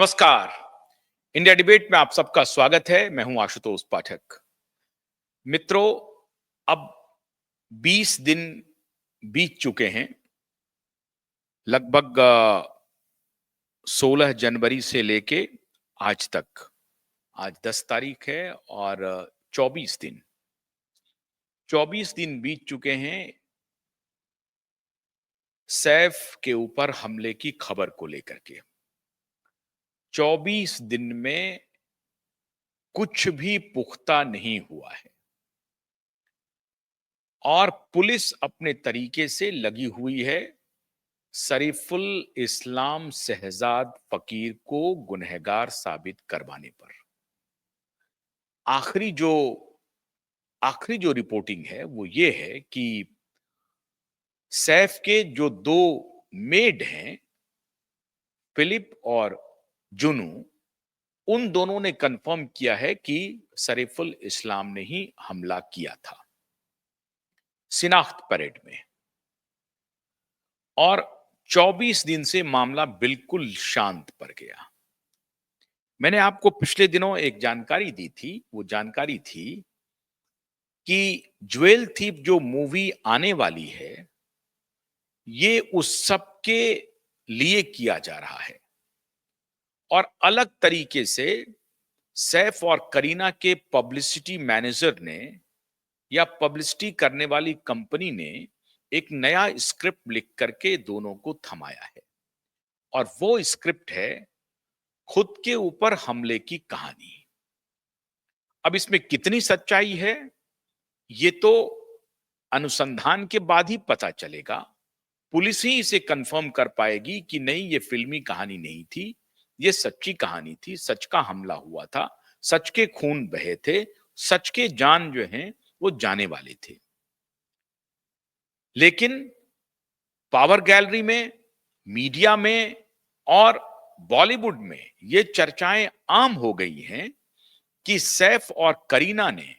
नमस्कार। India debate में आप सबका स्वागत है। मैं हूं आशुतोष पाठक। मित्रों, अब 20 दिन बीत चुके हैं। लगभग 16 जनवरी से लेके आज तक। आज 10 तारीख है और 24 दिन बीत चुके हैं सैफ के ऊपर हमले की खबर को लेकर के। 24 दिन में कुछ भी पुख्ता नहीं हुआ है और पुलिस अपने तरीके से लगी हुई है शरीफुल इस्लाम शहजाद फकीर को गुनहगार साबित करवाने पर। आखिरी जो आखिरी जो रिपोर्टिंग है वो ये है कि सैफ के जो दो मेड हैं, फिलिप और जुनू, उन दोनों ने कंफर्म किया है कि शरीफुल इस्लाम ने ही हमला किया था शिनाख्त परेड में। और 24 दिन से मामला बिल्कुल शांत पड़ गया। मैंने आपको पिछले दिनों एक जानकारी दी थी। वो जानकारी थी कि ज्वेल थीप जो मूवी आने वाली है, ये उस सब के लिए किया जा रहा है और अलग तरीके से सैफ और करीना के पब्लिसिटी मैनेजर ने या पब्लिसिटी करने वाली कंपनी ने एक नया स्क्रिप्ट लिख करके दोनों को थमाया है और वो स्क्रिप्ट है खुद के ऊपर हमले की कहानी। अब इसमें कितनी सच्चाई है ये तो अनुसंधान के बाद ही पता चलेगा। पुलिस ही इसे कंफर्म कर पाएगी कि नहीं, ये फिल्मी कहानी नहीं थी, ये सच्ची कहानी थी, सच का हमला हुआ था, सच के खून बहे थे, सच के जान जो हैं वो जाने वाले थे। लेकिन पावर गैलरी में, मीडिया में और बॉलीवुड में ये चर्चाएं आम हो गई हैं कि सैफ और करीना ने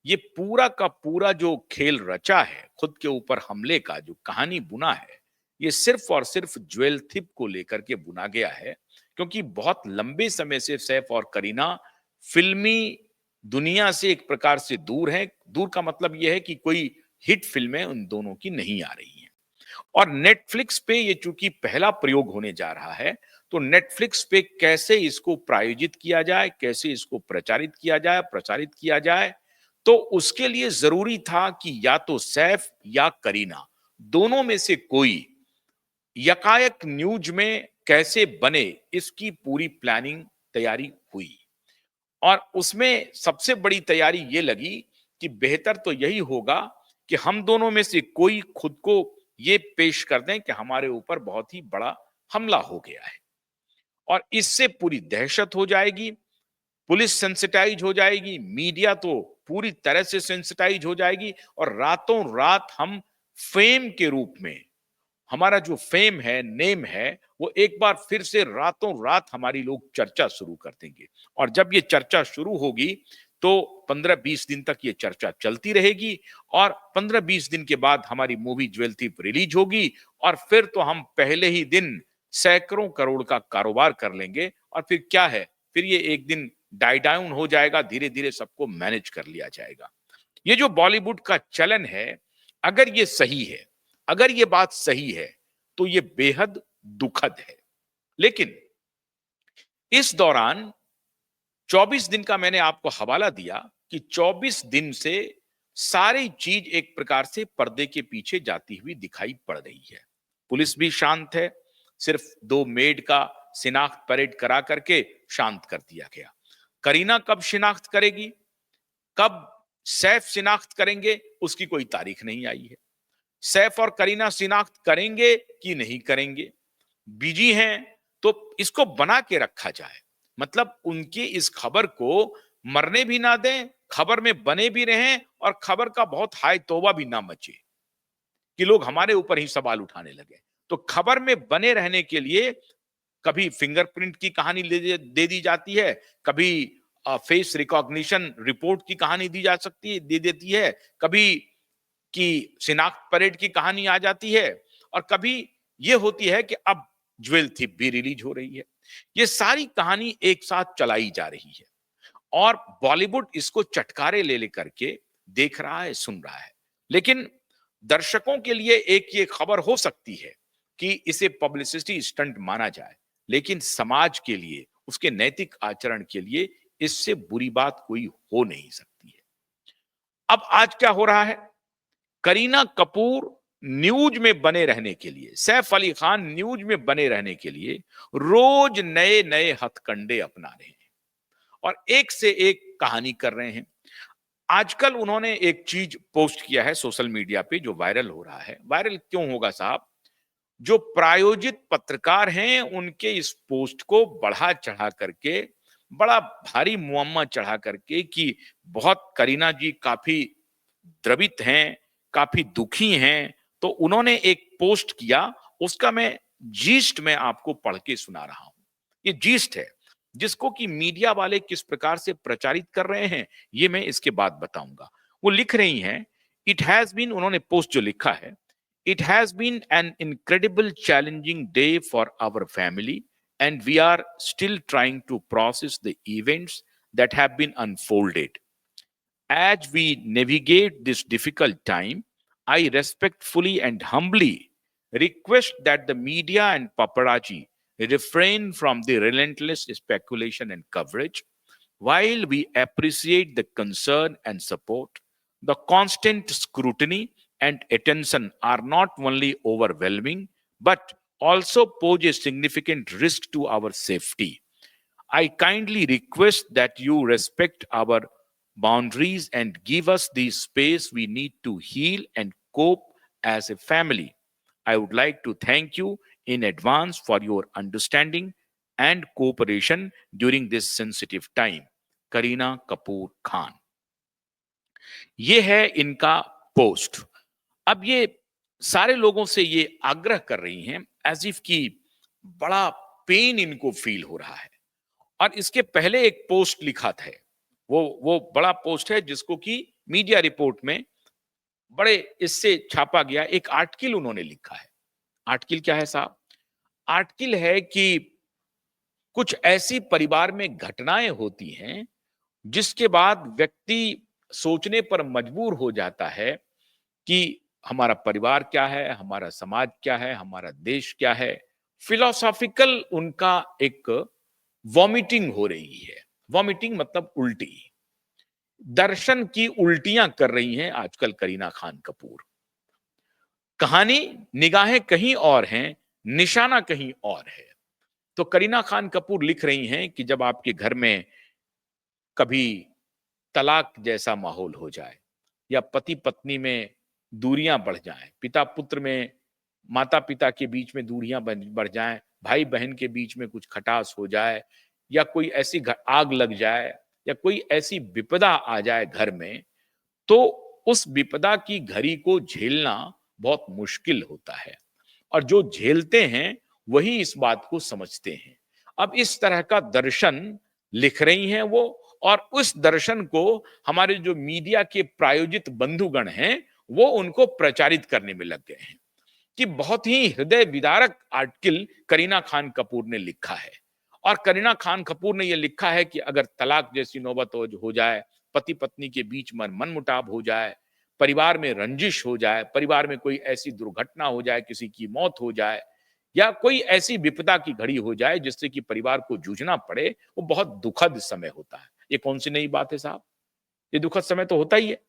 ये पूरा का पूरा जो खेल रचा है, खुद के ऊपर हमले का जो कहानी बुना है, ये सिर्फ और सिर्फ ज्वेल थिप को लेकर के बुना गया है। क्योंकि बहुत लंबे समय से सैफ और करीना फिल्मी दुनिया से एक प्रकार से दूर हैं। दूर का मतलब यह है कि कोई हिट फिल्में उन दोनों की नहीं आ रही हैं। और नेटफ्लिक्स पे ये चूंकि पहला प्रयोग होने जा रहा है, तो नेटफ्लिक्स पे कैसे इसको प्रायोजित किया जाए, कैसे इसको प्रचारित किया जाए, तो उसके लिए जरूरी था कि या तो सैफ या करीना दोनों में से कोई यकायक न्यूज में कैसे बने, इसकी पूरी प्लानिंग तैयारी हुई। और उसमें सबसे बड़ी तैयारी ये लगी कि बेहतर तो यही होगा कि हम दोनों में से कोई खुद को ये पेश कर दें कि हमारे ऊपर बहुत ही बड़ा हमला हो गया है और इससे पूरी दहशत हो जाएगी, पुलिस सेंसिटाइज हो जाएगी, मीडिया तो पूरी तरह से सेंसिटाइज हो जाएगी और रातों रात हम फेम के रूप में, हमारा जो फेम है, नेम है, वो एक बार फिर से रातों रात हमारी लोग चर्चा शुरू कर देंगे। और जब ये चर्चा शुरू होगी तो 15-20 दिन तक ये चर्चा चलती रहेगी और 15-20 दिन के बाद हमारी मूवी ज्वेल थीप रिलीज होगी और फिर तो हम पहले ही दिन सैकड़ों करोड़ का कारोबार कर लेंगे और फिर क्या है, फिर ये एक दिन डाई डाउन हो जाएगा, धीरे धीरे सबको मैनेज कर लिया जाएगा। ये जो बॉलीवुड का चलन है, अगर ये सही है, अगर ये बात सही है, तो ये बेहद दुखद है। लेकिन इस दौरान 24 दिन का मैंने आपको हवाला दिया कि 24 दिन से सारी चीज एक प्रकार से पर्दे के पीछे जाती हुई दिखाई पड़ रही है। पुलिस भी शांत है, सिर्फ दो मेड का शिनाख्त परेड करा करके शांत कर दिया गया। करीना कब शिनाख्त करेगी, कब सैफ शिनाख्त करेंगे, उसकी कोई तारीख नहीं आई है। सैफ और करीना शिनाख्त करेंगे कि नहीं करेंगे, बिजी हैं, तो इसको बना के रखा जाए। मतलब उनकी इस खबर को मरने भी ना दें, खबर में बने भी रहें और खबर का बहुत हाय तौबा भी ना मचे कि लोग हमारे ऊपर ही सवाल उठाने लगे। तो खबर में बने रहने के लिए कभी फिंगरप्रिंट की कहानी दे दी जाती है, कभी फेस रिकॉग्निशन रिपोर्ट की कहानी दी जा सकती है, दे देती है, कभी कि शिनाख्त परेड की कहानी आ जाती है और कभी यह होती है कि अब ज्वेल थिप भी रिलीज हो रही है। ये सारी कहानी एक साथ चलाई जा रही है और बॉलीवुड इसको चटकारे ले लेकर के देख रहा है, सुन रहा है। लेकिन दर्शकों के लिए एक ये खबर हो सकती है कि इसे पब्लिसिटी स्टंट माना जाए, लेकिन समाज के लिए, उसके नैतिक आचरण के लिए इससे बुरी बात कोई हो नहीं सकती है। अब आज क्या हो रहा है? करीना कपूर न्यूज में बने रहने के लिए, सैफ अली खान न्यूज में बने रहने के लिए रोज नए नए हथकंडे अपना रहे हैं और एक से एक कहानी कर रहे हैं। आजकल उन्होंने एक चीज पोस्ट किया है सोशल मीडिया पे जो वायरल हो रहा है। वायरल क्यों होगा साहब? जो प्रायोजित पत्रकार हैं उनके इस पोस्ट को बढ़ा चढ़ा करके, बड़ा भारी मुअम्मा चढ़ा करके कि बहुत करीना जी काफी द्रवित हैं, काफी दुखी हैं, तो उन्होंने एक पोस्ट किया। उसका मैं जीस्ट में आपको पढ़ के सुना रहा हूं। ये जीस्ट है जिसको कि मीडिया वाले किस प्रकार से प्रचारित कर रहे हैं, ये मैं इसके बाद बताऊंगा। वो लिख रही हैं, इट हैज बीन, उन्होंने पोस्ट जो लिखा है, it has been an incredible challenging day for our family and we are still trying to process the events that have been unfolded. As we navigate this difficult time, I respectfully and humbly request that the media and paparazzi refrain from the relentless speculation and coverage. While we appreciate the concern and support, the constant scrutiny and attention are not only overwhelming but also pose a significant risk to our safety. I kindly request that you respect our boundaries and give us the space we need to heal and cope as a family. I would like to thank you in advance for your understanding and cooperation during this sensitive time. Kareena Kapoor Khan, ये है इनका post. अब ये सारे लोगों से ये आग्रह कर रही हैं एज इफ की बड़ा पेन इनको फील हो रहा है। और इसके पहले एक पोस्ट लिखा था, वो बड़ा पोस्ट है जिसको कि मीडिया रिपोर्ट में बड़े इससे छापा गया। एक आर्टिकल उन्होंने लिखा है। आर्टिकल क्या है साहब? आर्टिकल है कि कुछ ऐसी परिवार में घटनाएं होती हैं जिसके बाद व्यक्ति सोचने पर मजबूर हो जाता है कि हमारा परिवार क्या है, हमारा समाज क्या है, हमारा देश क्या है। फिलोसॉफिकल उनका एक वॉमिटिंग हो रही है। वॉमिटिंग मतलब उल्टी, दर्शन की उल्टियां कर रही हैं आजकल करीना खान कपूर। कहानी, निगाहें कहीं और हैं, निशाना कहीं और है। तो करीना खान कपूर लिख रही हैं कि जब आपके घर में कभी तलाक जैसा माहौल हो जाए या पति पत्नी में दूरियां बढ़ जाएं, पिता पुत्र में, माता पिता के बीच में दूरियां बढ़ जाएं, भाई बहन के बीच में कुछ खटास हो जाए या कोई ऐसी आग लग जाए या कोई ऐसी विपदा आ जाए घर में, तो उस विपदा की घड़ी को झेलना बहुत मुश्किल होता है और जो झेलते हैं वही इस बात को समझते हैं। अब इस तरह का दर्शन लिख रही हैं वो, और उस दर्शन को हमारे जो मीडिया के प्रायोजित बंधुगण हैं वो उनको प्रचारित करने में लग गए हैं कि बहुत ही हृदय विदारक आर्टिकल करीना खान कपूर ने लिखा है। और करीना खान कपूर ने यह लिखा है कि अगर तलाक जैसी नौबत हो जाए, पति पत्नी के बीच में मनमुटाव हो जाए, परिवार में रंजिश हो जाए, परिवार में कोई ऐसी दुर्घटना हो जाए, किसी की मौत हो जाए या कोई ऐसी विपदा की घड़ी हो जाए जिससे कि परिवार को जूझना पड़े, वो बहुत दुखद समय होता है। ये कौन सी नई बात है साहब? ये दुखद समय तो होता ही है,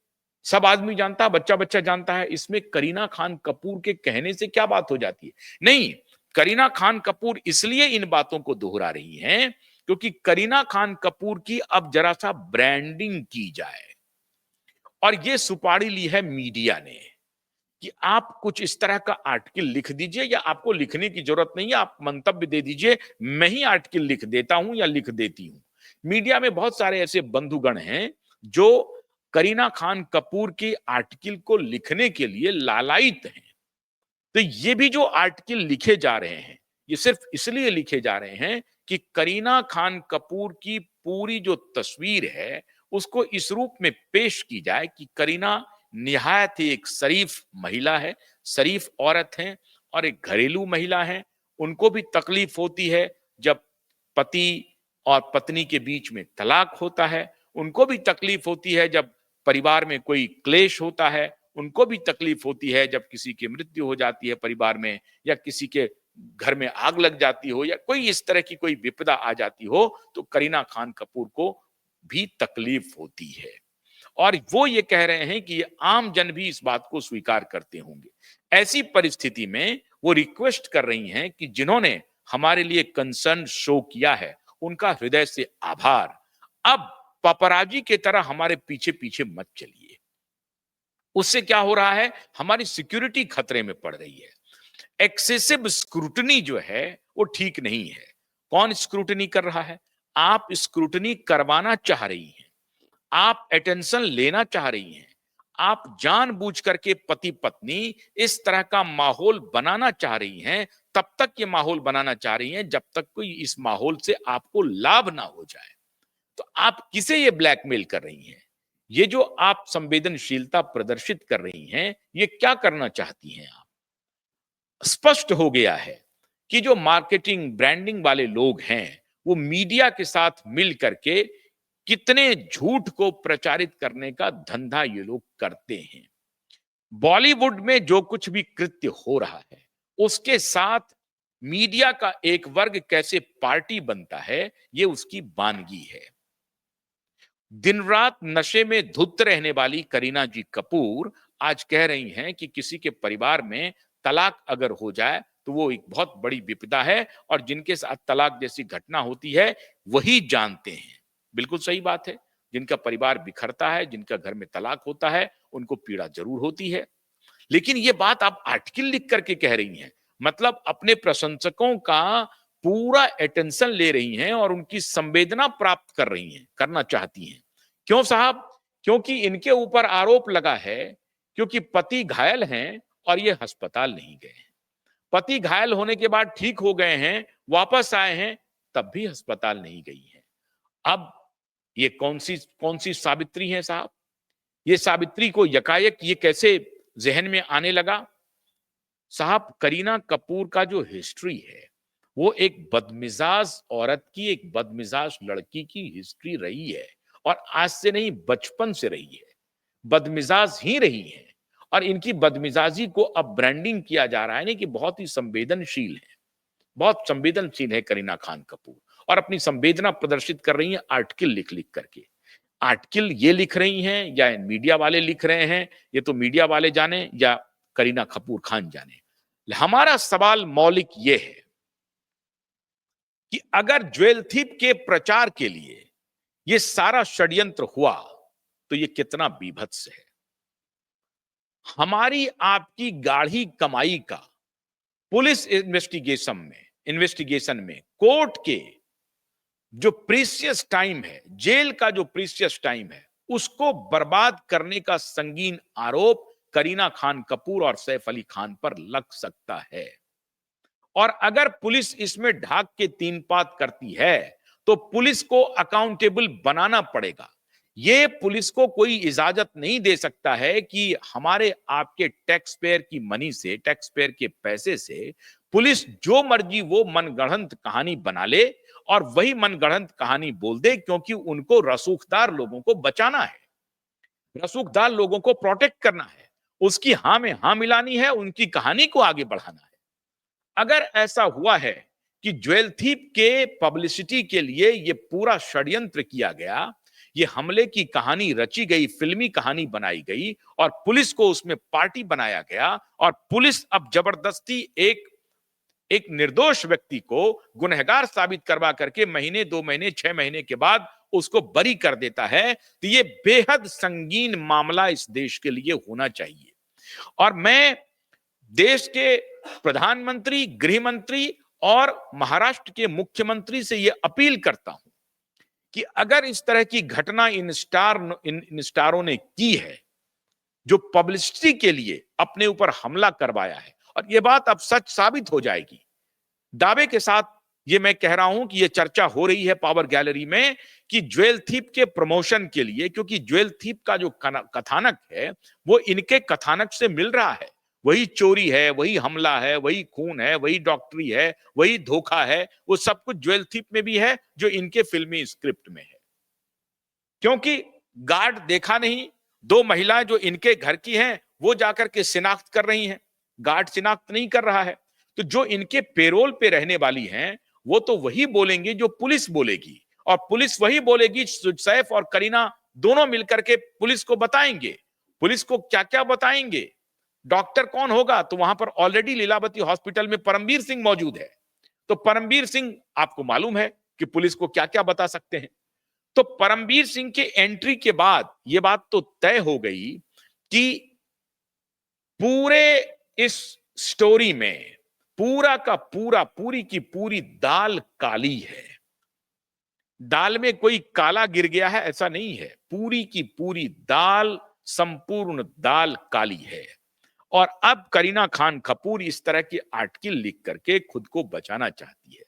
सब आदमी जानता है, बच्चा बच्चा जानता है। इसमें करीना खान कपूर के कहने से क्या बात हो जाती है? नहीं, करीना खान कपूर इसलिए इन बातों को दोहरा रही हैं क्योंकि करीना खान कपूर की अब जरा सा ब्रांडिंग की जाए। और ये सुपारी ली है मीडिया ने कि आप कुछ इस तरह का आर्टिकल लिख दीजिए, या आपको लिखने की जरूरत नहीं है, आप मंतव्य दे दीजिए, मैं ही आर्टिकल लिख देता हूं या लिख देती हूं। मीडिया में बहुत सारे ऐसे बंधुगण हैं जो करीना खान कपूर के आर्टिकल को लिखने के लिए लालायित हैं। तो ये भी जो आर्टिकल लिखे जा रहे हैं, ये सिर्फ इसलिए लिखे जा रहे हैं कि करीना खान कपूर की पूरी जो तस्वीर है उसको इस रूप में पेश की जाए कि करीना निहायत ही एक शरीफ महिला है, शरीफ औरत है और एक घरेलू महिला है उनको भी तकलीफ होती है जब पति और पत्नी के बीच में तलाक होता है, उनको भी तकलीफ होती है जब परिवार में कोई क्लेश होता है, उनको भी तकलीफ होती है जब किसी की मृत्यु हो जाती है परिवार में, या किसी के घर में आग लग जाती हो, या कोई इस तरह की कोई विपदा आ जाती हो, तो करीना खान कपूर को भी तकलीफ होती है। और वो ये कह रहे हैं कि आम जन भी इस बात को स्वीकार करते होंगे। ऐसी परिस्थिति में वो रिक्वेस्ट कर रही हैं कि जिन्होंने हमारे लिए कंसर्न शो किया है, उनका हृदय से आभार। अब पापराजी की तरह हमारे पीछे पीछे मत चलिए। उससे क्या हो रहा है, हमारी सिक्योरिटी खतरे में पड़ रही है। एक्सेसिव स्क्रूटनी जो है वो ठीक नहीं है। कौन स्क्रूटनी कर रहा है? आप स्क्रूटनी करवाना चाह रही हैं, आप अटेंशन लेना चाह रही हैं, आप जानबूझ करके पति पत्नी इस तरह का माहौल बनाना चाह रही हैं। तब तक ये माहौल बनाना चाह रही हैं जब तक कोई इस माहौल से आपको लाभ ना हो जाए। तो आप किसे ये ब्लैकमेल कर रही हैं? ये जो आप संवेदनशीलता प्रदर्शित कर रही हैं, ये क्या करना चाहती हैं आप? स्पष्ट हो गया है कि जो मार्केटिंग ब्रांडिंग वाले लोग हैं, वो मीडिया के साथ मिल करके कितने झूठ को प्रचारित करने का धंधा ये लोग करते हैं। बॉलीवुड में जो कुछ भी कृत्य हो रहा है, उसके साथ मीडिया का एक वर्ग कैसे पार्टी बनता है, ये उसकी वानगी है। दिन रात नशे में धुत रहने वाली करीना जी कपूर आज कह रही हैं कि किसी के परिवार में तलाक अगर हो जाए तो वो एक बहुत बड़ी विपदा है, और जिनके साथ तलाक जैसी घटना होती है वही जानते हैं। बिल्कुल सही बात है। जिनका परिवार बिखरता है, जिनका घर में तलाक होता है, उनको पीड़ा जरूर होती है। लेकिन ये बात आप आर्टिकल लिख करके कह रही हैं, मतलब अपने प्रशंसकों का पूरा अटेंशन ले रही हैं और उनकी संवेदना प्राप्त कर रही हैं, करना चाहती हैं। क्यों साहब? क्योंकि इनके ऊपर आरोप लगा है, क्योंकि पति घायल हैं और ये अस्पताल नहीं गए हैं। पति घायल होने के बाद ठीक हो गए हैं, वापस आए हैं, तब भी अस्पताल नहीं गई हैं। अब ये कौन सी सावित्री है साहब? ये सावित्री को यकायक ये कैसे जहन में आने लगा? साहब, करीना कपूर का जो हिस्ट्री है, वो एक बदमिजाज औरत की, एक बदमिजाज लड़की की हिस्ट्री रही है, और आज से नहीं, बचपन से रही है। बदमिजाज ही रही है, और इनकी बदमिजाजी को अब ब्रांडिंग किया जा रहा है ना कि बहुत ही संवेदनशील है। बहुत संवेदनशील है करीना खान कपूर, और अपनी संवेदना प्रदर्शित कर रही है आर्टिकल लिख लिख करके। आर्टिकल ये लिख रही हैं या मीडिया वाले लिख रहे हैं, ये तो मीडिया वाले जाने या करीना कपूर खान जाने। हमारा सवाल मौलिक ये है कि अगर ज्वेल थीप के प्रचार के लिए ये सारा षड्यंत्र हुआ, तो ये कितना बीभत्स है। हमारी आपकी गाढ़ी कमाई का पुलिस इन्वेस्टिगेशन में कोर्ट के जो प्रीशियस टाइम है, जेल का जो प्रीशियस टाइम है, उसको बर्बाद करने का संगीन आरोप करीना खान कपूर और सैफ अली खान पर लग सकता है। और अगर पुलिस इसमें ढाक के तीन पात करती है, तो पुलिस को अकाउंटेबल बनाना पड़ेगा। ये पुलिस को कोई इजाजत नहीं दे सकता है कि हमारे आपके टैक्स पेयर की मनी से, टैक्स पेयर के पैसे से पुलिस जो मर्जी वो मनगढ़ंत कहानी बना ले और वही मनगढ़ंत कहानी बोल दे, क्योंकि उनको रसूखदार लोगों को बचाना है, रसूखदार लोगों को प्रोटेक्ट करना है, उसकी हां में हां मिलानी है, उनकी कहानी को आगे बढ़ाना है। अगर ऐसा हुआ है कि ज्वेल थीप के पब्लिसिटी के लिए ये पूरा षड्यंत्र किया गया, ये हमले की कहानी रची गई, फिल्मी कहानी बनाई गई, और पुलिस को उसमें पार्टी बनाया गया, और पुलिस अब जबरदस्ती एक निर्दोष व्यक्ति को गुनहगार साबित करवा करके महीने, 2 महीने, 6 महीने के बाद उसको बरी कर देता है, तो ये बेहद संगीन मामला इस देश के लिए होना चाहिए। और मैं देश के प्रधानमंत्री, गृह मंत्री और महाराष्ट्र के मुख्यमंत्री से यह अपील करता हूं कि अगर इस तरह की घटना इन स्टारों ने की है, जो पब्लिसिटी के लिए अपने ऊपर हमला करवाया है, और यह बात अब सच साबित हो जाएगी, दावे के साथ ये मैं कह रहा हूं कि यह चर्चा हो रही है पावर गैलरी में कि ज्वेल थीप के प्रमोशन के लिए, क्योंकि ज्वेल थीप का जो कथानक है वो इनके कथानक से मिल रहा है, वही चोरी है, वही हमला है, वही खून है, वही डॉक्टरी है, वही धोखा है, वो सब कुछ ज्वेल थीप में भी है जो इनके फिल्मी स्क्रिप्ट में है। क्योंकि गार्ड देखा नहीं, दो महिलाएं जो इनके घर की हैं वो जाकर के शिनाख्त कर रही हैं, गार्ड शिनाख्त नहीं कर रहा है। तो जो इनके पेरोल पे रहने वाली हैं वो तो वही बोलेंगी जो पुलिस बोलेगी, और पुलिस वही बोलेगी, सैफ और करीना दोनों मिलकर के पुलिस को बताएंगे। पुलिस को क्या क्या बताएंगे, डॉक्टर कौन होगा, तो वहां पर ऑलरेडी लीलावती हॉस्पिटल में परमवीर सिंह मौजूद है। तो परमवीर सिंह आपको मालूम है कि पुलिस को क्या क्या बता सकते हैं। तो परमवीर सिंह के एंट्री के बाद यह बात तो तय हो गई कि पूरे इस स्टोरी में पूरा का पूरा, पूरी की पूरी दाल काली है। दाल में कोई काला गिर गया है ऐसा नहीं है, पूरी की पूरी दाल, संपूर्ण दाल काली है। और अब करीना खान कपूर इस तरह की आर्टिकल लिख करके खुद को बचाना चाहती है।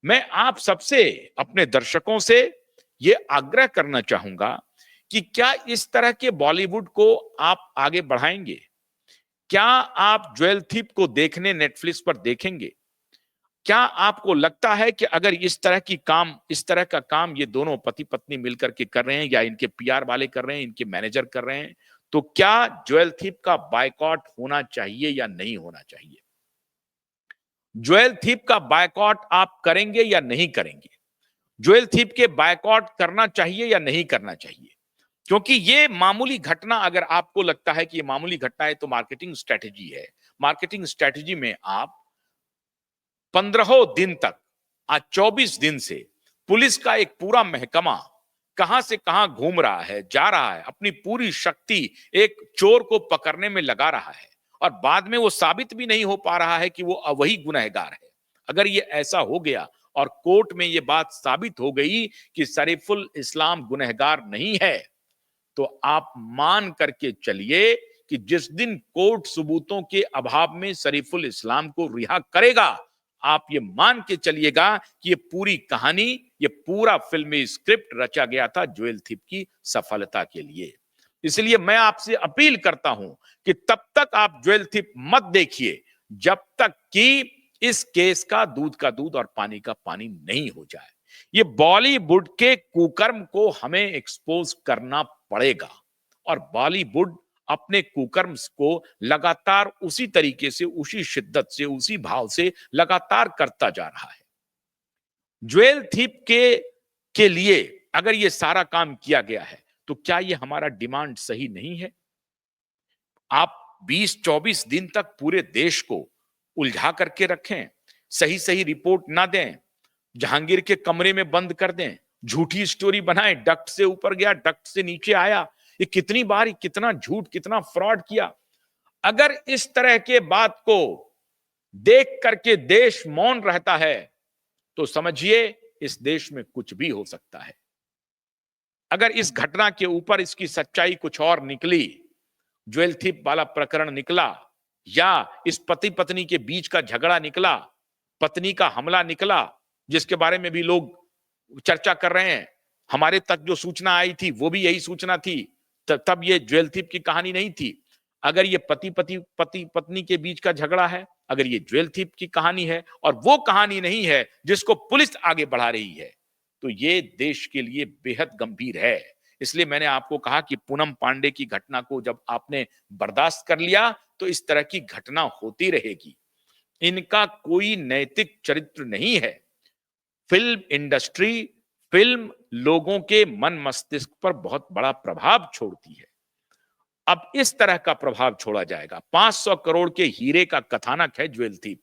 मैं आप सबसे, अपने दर्शकों से यह आग्रह करना चाहूंगा कि क्या इस तरह के बॉलीवुड को आप आगे बढ़ाएंगे? क्या आप ज्वेल थीप को देखने नेटफ्लिक्स पर देखेंगे? क्या आपको लगता है कि अगर इस तरह का काम ये दोनों पति पत्नी मिलकर के कर रहे हैं, या इनके पीआर वाले कर रहे हैं, इनके मैनेजर कर रहे हैं, तो क्या ज्वेल थीप का बायकॉट होना चाहिए या नहीं होना चाहिए? ज्वेल थीप का बायकॉट आप करेंगे या नहीं करेंगे? ज्वेल थीप के बायकॉट करना चाहिए या नहीं करना चाहिए? क्योंकि ये मामूली घटना, अगर आपको लगता है कि ये मामूली घटना है, तो मार्केटिंग स्ट्रेटजी है। मार्केटिंग स्ट्रेटजी में आप 15 दिन तक, आज 24 दिन से पुलिस का एक पूरा महकमा कहां से कहां घूम रहा है, जा रहा है, अपनी पूरी शक्ति एक चोर को पकड़ने में लगा रहा है, और बाद में वो साबित भी नहीं हो पा रहा है कि वो वही गुनहगार है। अगर ये ऐसा हो गया और कोर्ट में ये बात साबित हो गई कि शरीफुल इस्लाम गुनहगार नहीं है, तो आप मान करके चलिए कि जिस दिन कोर्ट सबूतों के अभाव में शरीफुल इस्लाम को रिहा करेगा, आप ये मान के चलिएगा कि ये पूरी कहानी, ये पूरा फिल्मी स्क्रिप्ट रचा गया था ज्वेल थीप की सफलता के लिए। इसलिए मैं आपसे अपील करता हूं कि तब तक आप ज्वेल थीप मत देखिए जब तक कि इस केस का दूध और पानी का पानी नहीं हो जाए। ये बॉलीवुड के कुकर्म को हमें एक्सपोज करना पड़ेगा, और बॉलीवुड अपने कुकर्म्स को लगातार उसी तरीके से, उसी शिद्दत से, उसी भाव से लगातार करता जा रहा है। ज्वेल थीप के लिए अगर ये सारा काम किया गया है, तो क्या ये हमारा डिमांड सही नहीं है? आप 20-24 दिन तक पूरे देश को उलझा करके रखें, सही सही रिपोर्ट ना दें, जहांगीर के कमरे में बंद कर दें, झूठी स्टोरी बनाएं, डक्ट से ऊपर गया, डक्ट से नीचे आया। ये कितनी बार, कितना झूठ, कितना फ्रॉड किया। अगर इस तरह के बात को देख करके देश मौन रहता है, तो समझिए इस देश में कुछ भी हो सकता है। अगर इस घटना के ऊपर इसकी सच्चाई कुछ और निकली, ज्वेल थीप वाला प्रकरण निकला, या इस पति पत्नी के बीच का झगड़ा निकला, पत्नी का हमला निकला, जिसके बारे में भी लोग चर्चा कर रहे हैं, हमारे तक जो सूचना आई थी वो भी यही सूचना थी, तब ये ज्वेल थीप की कहानी नहीं थी। अगर ये पति पत्नी के बीच का झगड़ा है, अगर ये ज्वेल थीप की कहानी है और वो कहानी नहीं है जिसको पुलिस आगे बढ़ा रही है, तो ये देश के लिए बेहद गंभीर है। इसलिए मैंने आपको कहा कि पूनम पांडे की घटना को जब आपने बर्दाश्त कर लिया, तो इस तरह की घटना होती रहेगी। इनका कोई नैतिक चरित्र नहीं है। फिल्म इंडस्ट्री, फिल्म लोगों के मन मस्तिष्क पर बहुत बड़ा प्रभाव छोड़ती है। अब इस तरह का प्रभाव छोड़ा जाएगा। 500 करोड़ के हीरे का कथानक है ज्वेल थीप।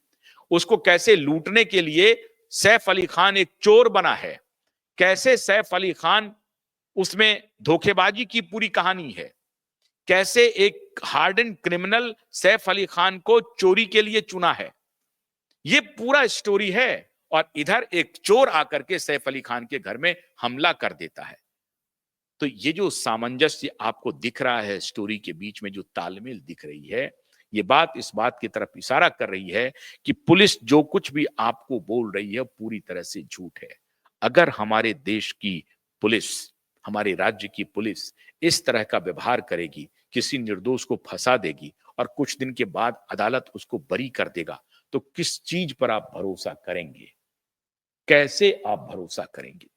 उसको कैसे लूटने के लिए सैफ अली खान एक चोर बना है, कैसे सैफ अली खान उसमें धोखेबाजी की पूरी कहानी है, कैसे एक हार्डन क्रिमिनल सैफ अली खान को चोरी के लिए चुना है, ये पूरा स्टोरी है। और इधर एक चोर आकर के सैफ अली खान के घर में हमला कर देता है। तो ये जो सामंजस्य आपको दिख रहा है, स्टोरी के बीच में जो तालमेल दिख रही है, ये बात इस बात की तरफ इशारा कर रही है कि पुलिस जो कुछ भी आपको बोल रही है पूरी तरह से झूठ है। अगर हमारे देश की पुलिस, हमारे राज्य की पुलिस इस तरह का व्यवहार करेगी, किसी निर्दोष को फंसा देगी और कुछ दिन के बाद अदालत उसको बरी कर देगा, तो किस चीज पर आप भरोसा करेंगे? कैसे आप भरोसा करेंगे?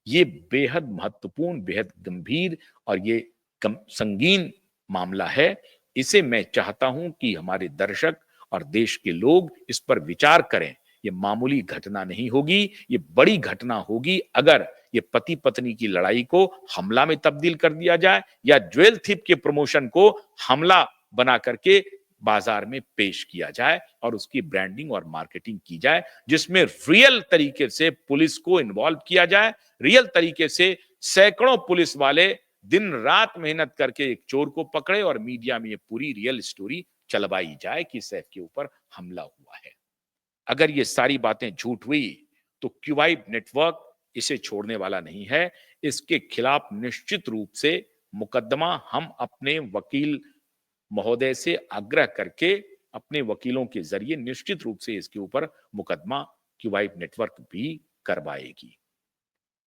ये बेहद महत्वपूर्ण, बेहद गंभीर और ये संगीन मामला है। इसे मैं चाहता हूं कि हमारे दर्शक और देश के लोग इस पर विचार करें। ये मामूली घटना नहीं होगी, ये बड़ी घटना होगी अगर ये पति पत्नी की लड़ाई को हमला में तब्दील कर दिया जाए या ज्वेल थीफ के प्रमोशन को हमला बना करके बाजार में पेश किया जाए और उसकी ब्रांडिंग और मार्केटिंग की जाए, जिसमें रियल तरीके से पुलिस को इन्वॉल्व किया जाए, रियल तरीके से सैकड़ों पुलिस वाले दिन रात मेहनत करके एक चोर को पकड़े और मीडिया में ये पूरी रियल स्टोरी चलवाई जाए कि सैफ के ऊपर हमला हुआ है। अगर ये सारी बातें झूठ हुई तो क्यूबाइट नेटवर्क इसे छोड़ने वाला नहीं है। इसके खिलाफ निश्चित रूप से मुकदमा हम अपने वकील महोदय से आग्रह करके अपने वकीलों के जरिए निश्चित रूप से इसके ऊपर मुकदमा क्यूबाइट नेटवर्क भी करवाएगी।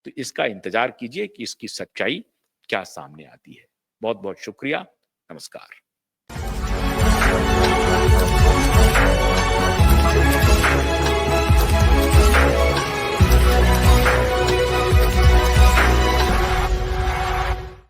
तो इसका इंतजार कीजिए कि इसकी सच्चाई क्या सामने आती है। बहुत बहुत शुक्रिया। नमस्कार।